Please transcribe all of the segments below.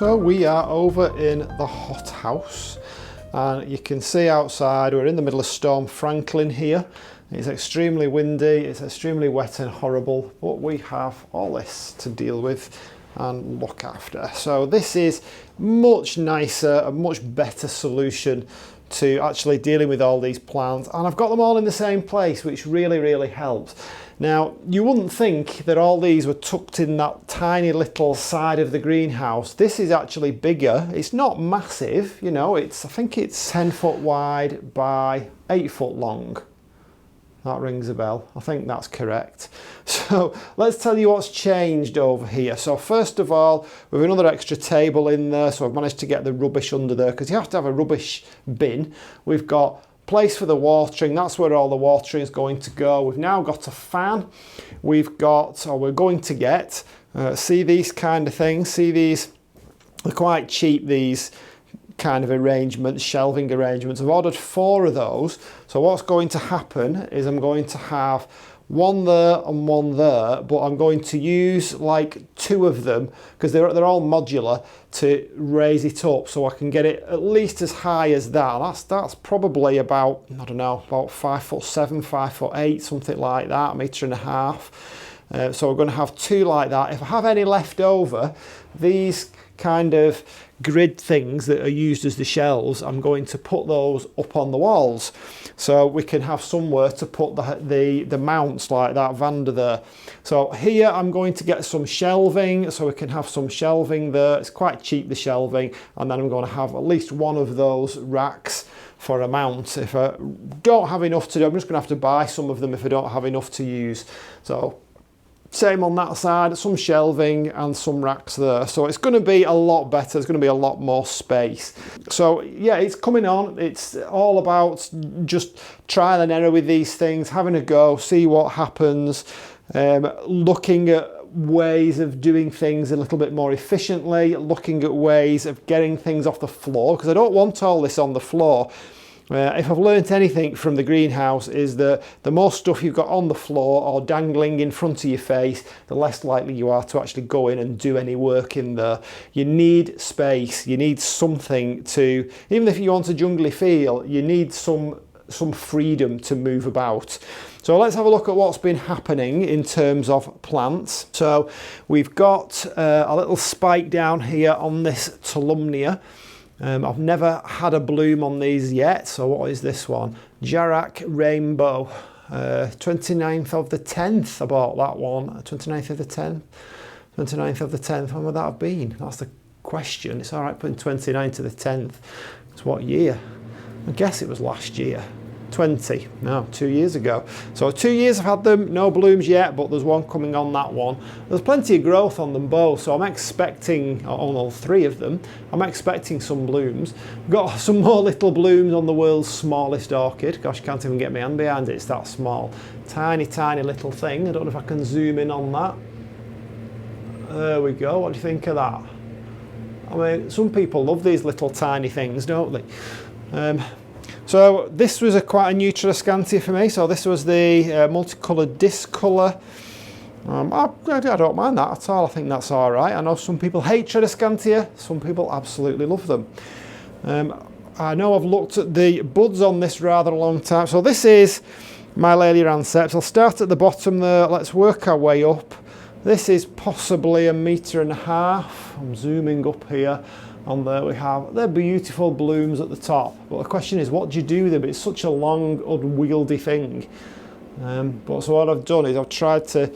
So we are over in the hothouse, and you can see outside we're in the middle of Storm Franklin here. It's extremely windy, it's extremely wet and horrible, but we have all this to deal with and look after. So this is much nicer, a much better solution to actually dealing with all these plants, and I've got them all in the same place, which really helps. Now, you wouldn't think that all these were tucked in that tiny little side of the greenhouse. This is actually bigger. It's not massive, you know, I think it's 10 foot wide by 8 foot long. That rings a bell. I think that's correct. So let's tell you what's changed over here. So first of all, we've another extra table in there. So I've managed to get the rubbish under there because you have to have a rubbish bin. We've got place for the watering. That's where all the watering is going to go. We've now got a fan. We've got, or we're going to get, see these kind of things. See these, they're quite cheap, these kind of arrangements, shelving arrangements. I've ordered 4 of those. So what's going to happen is I'm going to have one there and one there, but I'm going to use like 2 of them because they're all modular to raise it up so I can get it at least as high as that. That's probably about, I don't know, about 5'7", 5'8", something like that, 1.5 meters. So we're going to have 2 like that. If I have any left over, these kind of grid things that are used as the shelves, I'm going to put those up on the walls so we can have somewhere to put the mounts like that Vanda there. So here I'm going to get some shelving so we can have some shelving there. It's quite cheap, the shelving, and then I'm going to have at least one of those racks for a mount. If I don't have enough to do, I'm just going to have to buy some of them if I don't have enough to use. So same on that side, some shelving and some racks there. So it's going to be a lot better, there's going to be a lot more space. So yeah, it's coming on. It's all about just trial and error with these things, having a go, see what happens, looking at ways of doing things a little bit more efficiently, looking at ways of getting things off the floor, because I don't want all this on the floor. If I've learnt anything from the greenhouse is that the more stuff you've got on the floor or dangling in front of your face, the less likely you are to actually go in and do any work in there. You need space, you need something to, even if you want a jungly feel, you need some freedom to move about. So let's have a look at what's been happening in terms of plants. So we've got a little spike down here on this Tolumnia. I've never had a bloom on these yet. So what is this one? Jarak Rainbow, 29th of the 10th. I bought that one, 29th of the 10th. 29th of the 10th, when would that have been? That's the question. It's all right putting 29th to the 10th. It's what year? I guess it was last year. 2 years ago. So 2 years I've had them, no blooms yet, but there's one coming on that one. There's plenty of growth on them both, so I'm expecting, on all 3 of them, I'm expecting some blooms. Got some more little blooms on the world's smallest orchid. Gosh, can't even get my hand behind it, it's that small. Tiny little thing. I don't know if I can zoom in on that. There we go, what do you think of that? I mean, some people love these little tiny things, don't they? So this was quite a new Tradescantia for me. So this was the multicoloured disc colour. I don't mind that at all. I think that's all right. I know some people hate Tradescantia. Some people absolutely love them. I know I've looked at the buds on this rather a long time. So this is my Laelia anceps. I'll start at the bottom there. Let's work our way up. This is possibly 1.5 meters. I'm zooming up here. And there we have, they're beautiful blooms at the top, but the question is, what do you do with them? It's such a long, unwieldy thing. But so what I've done is I've tried to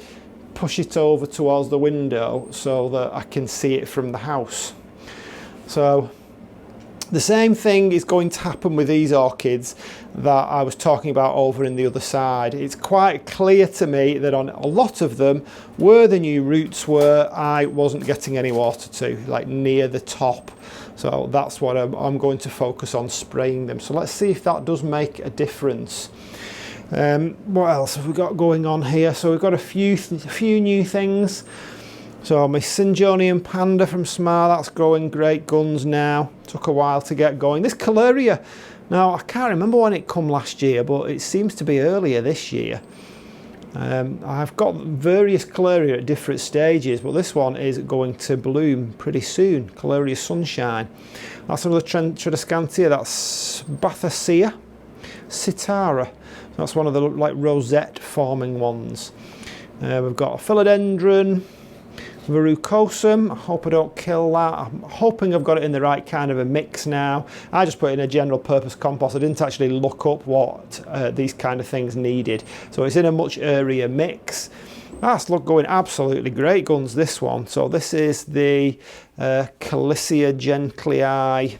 push it over towards the window so that I can see it from the house. So the same thing is going to happen with these orchids that I was talking about over in the other side. It's quite clear to me that on a lot of them, where the new roots were, I wasn't getting any water to, like near the top. So that's what I'm going to focus on, spraying them. So let's see if that does make a difference. What else have we got going on here? So we've got a few new things. So my Syngonian Panda from Smar, that's growing great guns now. Took a while to get going. This Caleria, now I can't remember when it come last year, but it seems to be earlier this year. I've got various Caleria at different stages, but this one is going to bloom pretty soon. Caleria Sunshine. That's another Tradescantia. That's Bathacea Sitara. That's one of the like rosette forming ones. We've got a philodendron, verrucosum. I hope I don't kill that. I'm hoping I've got it in the right kind of a mix now. I just put it in a general purpose compost. I didn't actually look up what these kind of things needed. So it's in a much airier mix. That's going absolutely great guns, this one. So this is the Calissia gentlei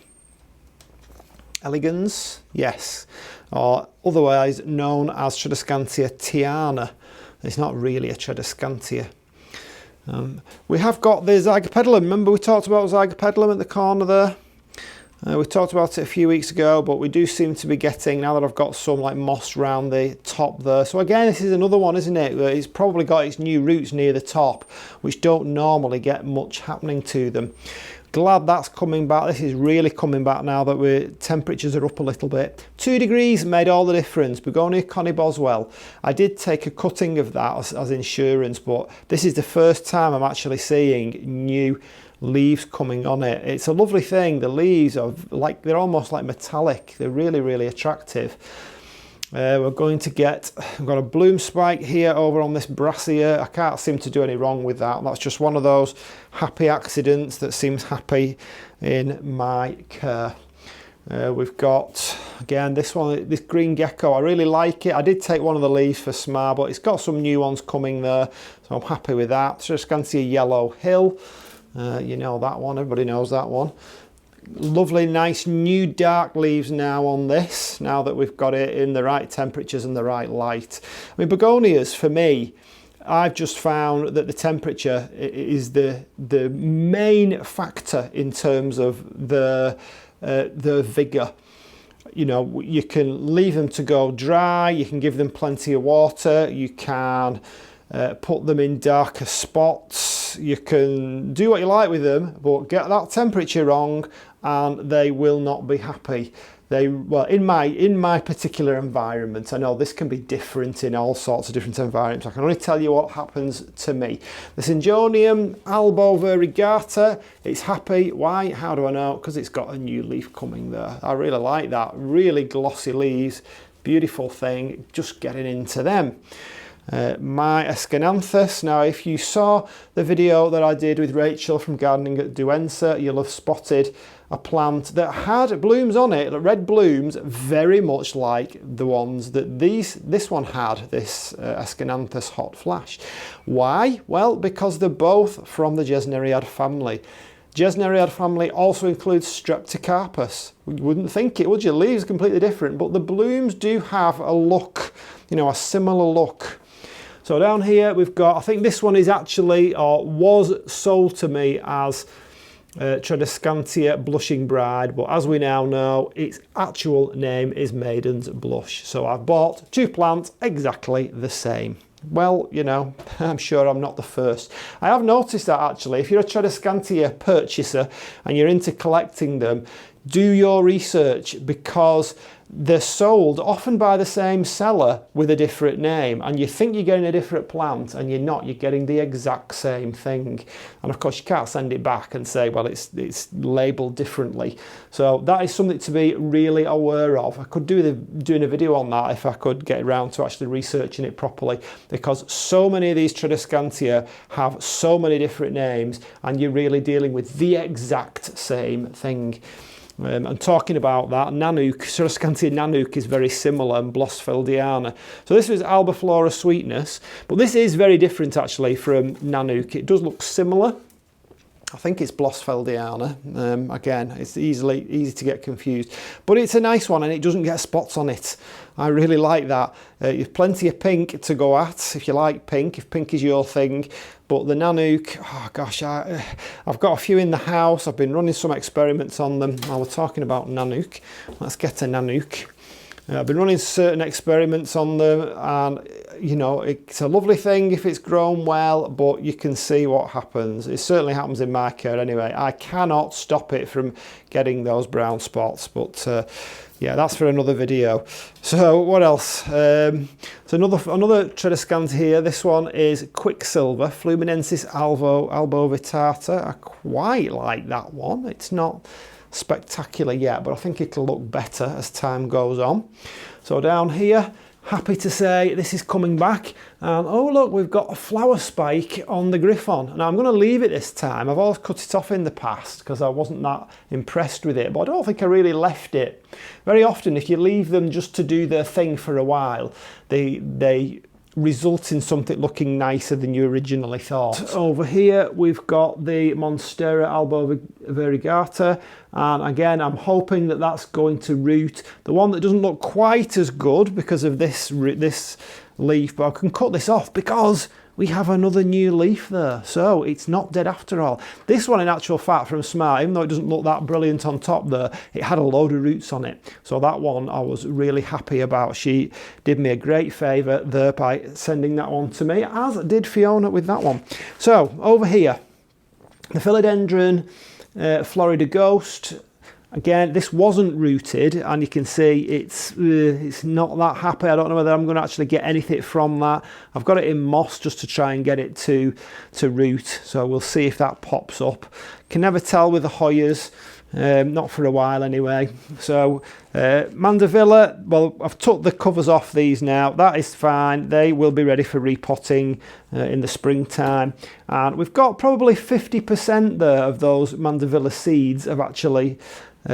elegans, yes, or otherwise known as Tradescantia tiana. It's not really a Tradescantia. We have got the Zygopetalum. Remember we talked about Zygopetalum at the corner there? We talked about it a few weeks ago, but we do seem to be getting, now that I've got some like moss around the top there. So again, this is another one, isn't it? It's probably got its new roots near the top, which don't normally get much happening to them. Glad that's coming back. This is really coming back now that temperatures are up a little bit. 2 degrees made all the difference. Begonia Connie Boswell. I did take a cutting of that as insurance, but this is the first time I'm actually seeing new leaves coming on it. It's a lovely thing. The leaves are like, they're almost like metallic. They're really, really attractive. We're going to get, I've got a bloom spike here over on this brassica. I can't seem to do any wrong with that. That's just one of those happy accidents that seems happy in my care. We've got, again, this one, this green gecko. I really like it. I did take one of the leaves for Smar, but it's got some new ones coming there, so I'm happy with that. Tradescantia Yellow Hill. You know that one, everybody knows that one. Lovely, nice new dark leaves now on this, now that we've got it in the right temperatures and the right light. I mean, begonias, for me, I've just found that the temperature is the main factor in terms of the vigour. You know, you can leave them to go dry, you can give them plenty of water, you can put them in darker spots, you can do what you like with them, but get that temperature wrong and they will not be happy. Well, in my particular environment, I know this can be different in all sorts of different environments. I can only tell you what happens to me. The Syngonium albo variegata, it's happy. Why? How do I know? Because it's got a new leaf coming there. I really like that. Really glossy leaves, beautiful thing, just getting into them. My Escananthus. Now, if you saw the video that I did with Rachel from Gardening at Duensa, you'll have spotted a plant that had blooms on it, red blooms, very much like the ones that this one had, this Escananthus Hot Flash. Why? Well, because they're both from the Gesneriad family. Gesneriad family also includes Streptocarpus. You wouldn't think it, would you? Leaves are completely different, but the blooms do have a look, you know, a similar look. So down here we've got, I think this one is actually, or was sold to me as Tradescantia Blushing Bride, but as we now know, its actual name is Maiden's Blush. So I've bought two plants exactly the same. Well, you know, I'm sure I'm not the first. I have noticed that actually, if you're a Tradescantia purchaser and you're into collecting them, do your research, because they're sold often by the same seller with a different name, and you think you're getting a different plant and you're not, you're getting the exact same thing. And of course you can't send it back and say, well, it's labelled differently. So that is something to be really aware of. I could doing a video on that if I could get around to actually researching it properly, because so many of these Tradescantia have so many different names and you're really dealing with the exact same thing. And talking about that, Nanook, Tradescantia Nanook is very similar, and Blossfeldiana. So this is Albiflora Sweetness, but this is very different actually from Nanook. It does look similar. I think it's Blossfeldiana. Again, it's easy to get confused, but it's a nice one and it doesn't get spots on it. I really like that. You've plenty of pink to go at if you like pink, if pink is your thing. But the Nanook, oh gosh, I've got a few in the house. I've been running some experiments on them while we're talking about Nanook. Let's get a Nanook. I've been running certain experiments on them, and you know, it's a lovely thing if it's grown well, but you can see what happens. It certainly happens in my care anyway. I cannot stop it from getting those brown spots, but yeah, that's for another video. So what else? So another Tradescantia here. This one is Quicksilver, Fluminensis albovitata. I quite like that one. It's not spectacular yet, but I think it'll look better as time goes on. So down here, happy to say this is coming back, and oh look, we've got a flower spike on the Griffon. Now I'm going to leave it this time. I've always cut it off in the past because I wasn't that impressed with it, but I don't think I really left it. Very often if you leave them just to do their thing for a while, they result in something looking nicer than you originally thought. Over here we've got the Monstera albovariegata, and again I'm hoping that that's going to root. The one that doesn't look quite as good because of this leaf, but I can cut this off because we have another new leaf there, so it's not dead after all. This one in actual fact from Smart, even though it doesn't look that brilliant on top there, it had a load of roots on it, so that one I was really happy about. She did me a great favour there by sending that one to me, as did Fiona with that one. So over here, the Philodendron Florida Ghost. Again, this wasn't rooted, and you can see it's not that happy. I don't know whether I'm going to actually get anything from that. I've got it in moss just to try and get it to root, so we'll see if that pops up. Can never tell with the Hoyas, not for a while anyway. So Mandevilla, well, I've took the covers off these now. That is fine. They will be ready for repotting in the springtime, and we've got probably 50% there of those Mandevilla seeds have actually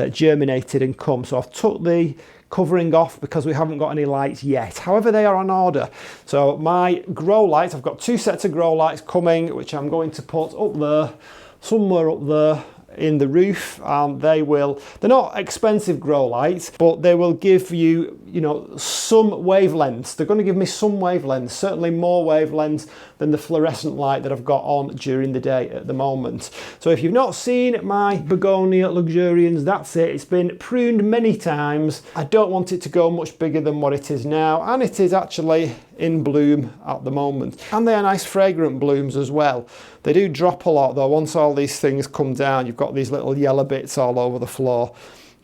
germinated and come. So I've took the covering off because we haven't got any lights yet. However, they are on order. So my grow lights, I've got 2 sets of grow lights coming, which I'm going to put up there, somewhere up there in the roof, and they're not expensive grow lights, but they will give you, you know, some wavelengths. They're going to give me some wavelengths, certainly more wavelengths than the fluorescent light that I've got on during the day at the moment. So if you've not seen my Begonia luxurians, that's it. It's been pruned many times. I don't want it to go much bigger than what it is now, and it is actually in bloom at the moment, and they are nice fragrant blooms as well. They do drop a lot though. Once all these things come down, you've got these little yellow bits all over the floor,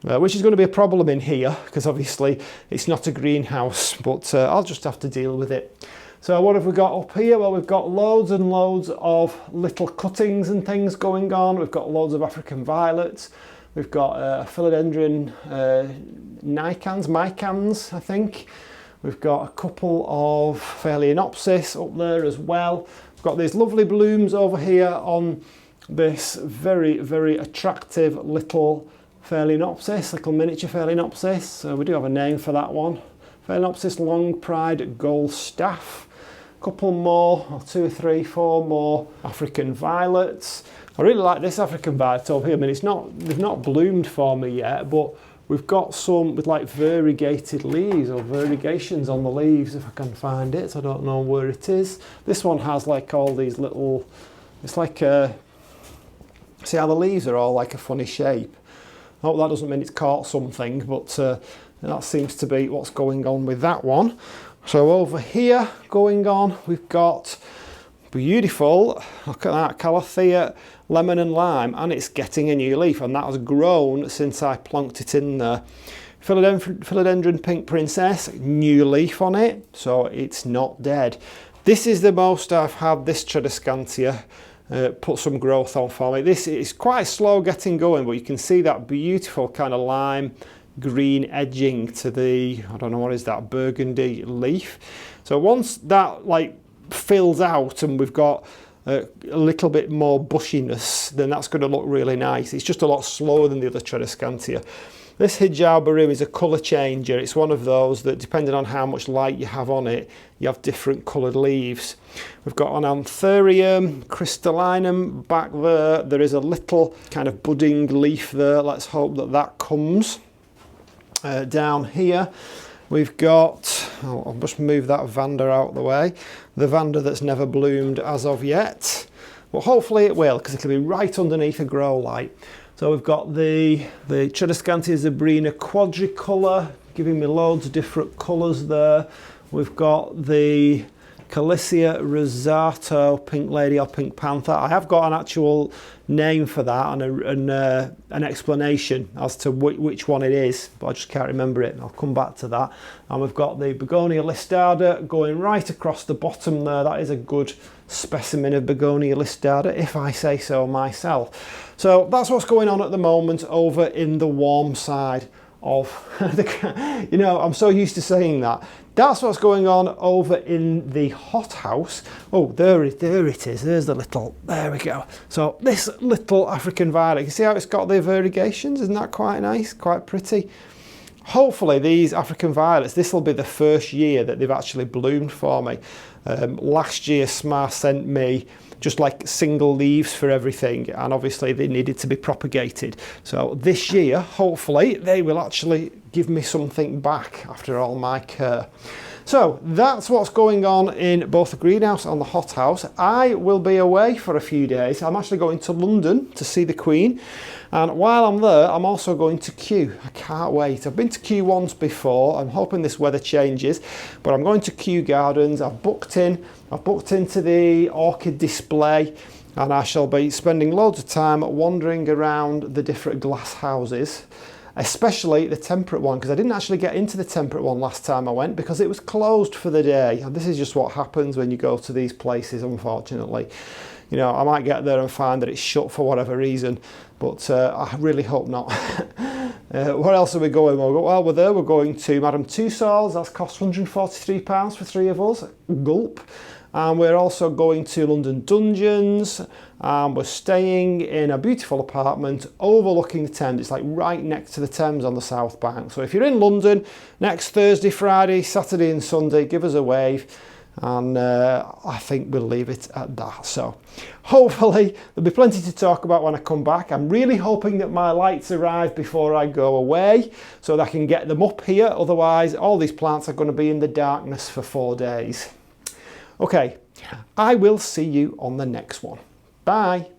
which is going to be a problem in here because obviously it's not a greenhouse, but I'll just have to deal with it. So what have we got up here? Well, we've got loads and loads of little cuttings and things going on. We've got loads of African violets. We've got philodendron micans, I think. We've got a couple of Phalaenopsis up there as well. We've got these lovely blooms over here on this very, very attractive little Phalaenopsis, little miniature Phalaenopsis. So we do have a name for that one. Phalaenopsis long pride gold staff. A couple more, or 2 or 3, 4 more African violets. I really like this African violet over here. I mean, they've not bloomed for me yet, but we've got some with like variegated leaves or variegations on the leaves, if I can find it. I don't know where it is. This one has like all these little, it's like see how the leaves are all like a funny shape. I hope that doesn't mean it's caught something, but that seems to be what's going on with that one. So over here going on, we've got beautiful, look at that, Calathea lemon and lime, and it's getting a new leaf, and that has grown since I plonked it in there. Philodendron pink princess, new leaf on it, so it's not dead. This is the most I've had this Tradescantia put some growth on for me. This is quite slow getting going, but you can see that beautiful kind of lime green edging to the, I don't know what is that, burgundy leaf. So once that like fills out and we've got a little bit more bushiness, then that's going to look really nice. It's just a lot slower than the other Tradescantia. This Hijau Baru is a colour changer. It's one of those that, depending on how much light you have on it, you have different coloured leaves. We've got an Anthurium crystallinum back there. There is a little kind of budding leaf there. Let's hope that that comes. Down here we've got, I'll just move that Vanda out of the way, the Vanda that's never bloomed as of yet, but hopefully it will, because it'll be right underneath a grow light. So we've got the Tradescantia Zebrina quadricolor, giving me loads of different colours there. We've got the Calicia rosato pink lady or pink panther. I have got an actual name for that and an explanation as to which one it is, but I just can't remember it. I'll come back to that. And we've got the Begonia listada going right across the bottom there. That is a good specimen of Begonia listada, if I say so myself. So that's what's going on at the moment over in the warm side of the, you know, I'm so used to saying that. That's what's going on over in the hothouse. Oh, there it is. There's the little, there we go. So this little African violet, you see how it's got the variegations? Isn't that quite nice? Quite pretty. Hopefully these African violets, this will be the first year that they've actually bloomed for me. Last year Smar sent me just like single leaves for everything, and obviously they needed to be propagated. So this year, hopefully, they will actually give me something back after all my care. So that's what's going on in both the greenhouse and the hothouse. I will be away for a few days. I'm actually going to London to see the Queen. And while I'm there, I'm also going to Kew. I can't wait. I've been to Kew once before. I'm hoping this weather changes, but I'm going to Kew Gardens. I've booked into the orchid display, and I shall be spending loads of time wandering around the different glass houses, especially the temperate one, because I didn't actually get into the temperate one last time I went because it was closed for the day. And this is just what happens when you go to these places, unfortunately. You know, I might get there and find that it's shut for whatever reason, but I really hope not. Where else are we going? Well, we're there. We're going to Madame Tussauds. That's cost £143 for 3 of us. Gulp. And we're also going to London Dungeons, and we're staying in a beautiful apartment overlooking the Thames. It's like right next to the Thames on the South Bank. So if you're in London next Thursday, Friday, Saturday and Sunday, give us a wave. And I think we'll leave it at that. So hopefully there'll be plenty to talk about when I come back. I'm really hoping that my lights arrive before I go away so that I can get them up here. Otherwise, all these plants are going to be in the darkness for 4 days. Okay, I will see you on the next one. Bye.